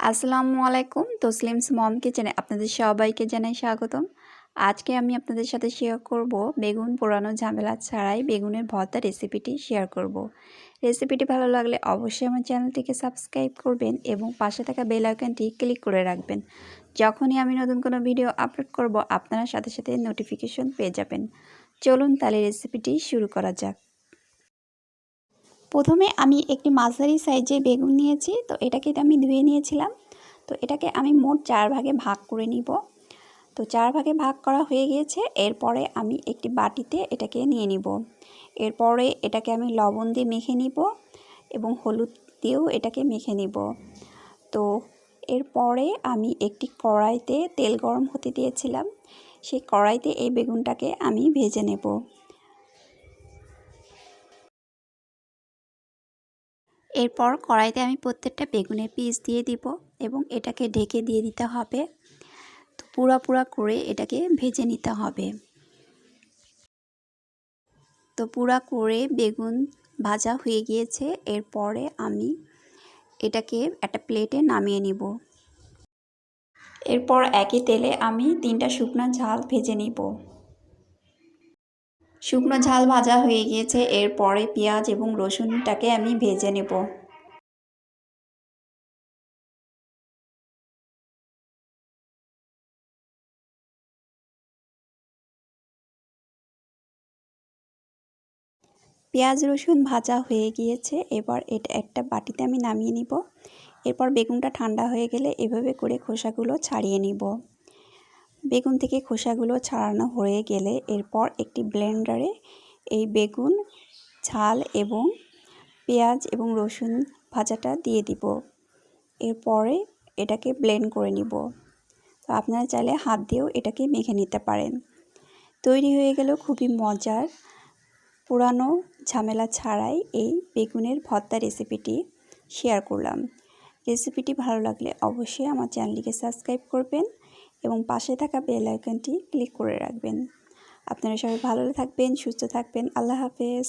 আসসালামু আলাইকুম। তসলিমস মম কিচেনে আপনাদের সবাইকে জানাই স্বাগতম। আজকে আমি আপনাদের সাথে শেয়ার করব বেগুন পোড়ানো ঝামেলা ছাড়াই বেগুনের ভর্তা রেসিপিটি শেয়ার করব। রেসিপিটি ভালো লাগলে অবশ্যই আমার চ্যানেলটিকে সাবস্ক্রাইব করবেন এবং পাশে থাকা বেল আইকনটি ক্লিক করে রাখবেন। যখনই আমি নতুন কোনো ভিডিও আপলোড করব আপনারা সাথে সাথে নোটিফিকেশন পেয়ে যাবেন। চলুন তাহলে রেসিপিটি শুরু করা যাক। প্রথমে আমি একটি মাঝারি সাইজের বেগুন নিয়েছি, তো এটাকে আমি ধুয়ে নিয়েছিলাম। তো এটাকে আমি মোট 4 ভাগে ভাগ করে নিব। তো 4 ভাগে ভাগ করা হয়ে গিয়েছে। এরপরে আমি একটি বাটিতে এটাকে নিয়ে নিব। এরপরে এটাকে আমি লবণ দিয়ে মেখে নিব এবং হলুদ দিয়েও এটাকে মেখে নিব। তো এরপরে আমি একটি কড়াইতে তেল গরম হতে দিয়েছিলাম। সেই কড়াইতে এই বেগুনটাকে আমি ভেজে নেব। এরপর কড়াইতে আমি প্রত্যেকটা বেগুনের পিস দিয়ে দিব এবং এটাকে ঢেকে দিয়ে দিতে হবে। তো পুরা করে এটাকে ভেজে নিতে হবে। তো পুরা করে বেগুন ভাজা হয়ে গিয়েছে। এরপরে আমি এটাকে একটা প্লেটে নামিয়ে নিব। এরপর একই তেলে আমি 3টা শুকনো ঝাল ভেজে নিব। শুকনো ঝাল ভাজা হয়ে গিয়েছে। এরপরে পেঁয়াজ এবং রসুনটাকে আমি ভেজে নেব। পেঁয়াজ রসুন ভাজা হয়ে গিয়েছে। এবার এটা একটা বাটিতে আমি নামিয়ে নিব। এরপর বেগুনটা ঠান্ডা হয়ে গেলে এভাবে করে খোসাগুলো ছাড়িয়ে নিব। বেগুন থেকে খোসাগুলো ছাড়ানো হয়ে গেলে এরপর একটি ব্লেন্ডারে এই বেগুন, ঝাল এবং পেঁয়াজ এবং রসুন ভাজাটা দিয়ে দিব। এরপরে এটাকে ব্লেন্ড করে নিব। তো আপনারা চাইলে হাত দিয়েও এটাকে মেখে নিতে পারেন। তৈরি হয়ে গেল খুবই মজার পোড়ানো ঝামেলা ছাড়াই এই বেগুনের ভর্তা রেসিপিটি শেয়ার করলাম। রেসিপিটি ভালো লাগলে অবশ্যই আমার চ্যানেলটিকে সাবস্ক্রাইব করবেন এবং পাশে থাকা বেল আইকনটি ক্লিক করে রাখবেন। আপনারা সবাই ভালো থাকবেন, সুস্থ থাকবেন। আল্লাহ হাফেজ।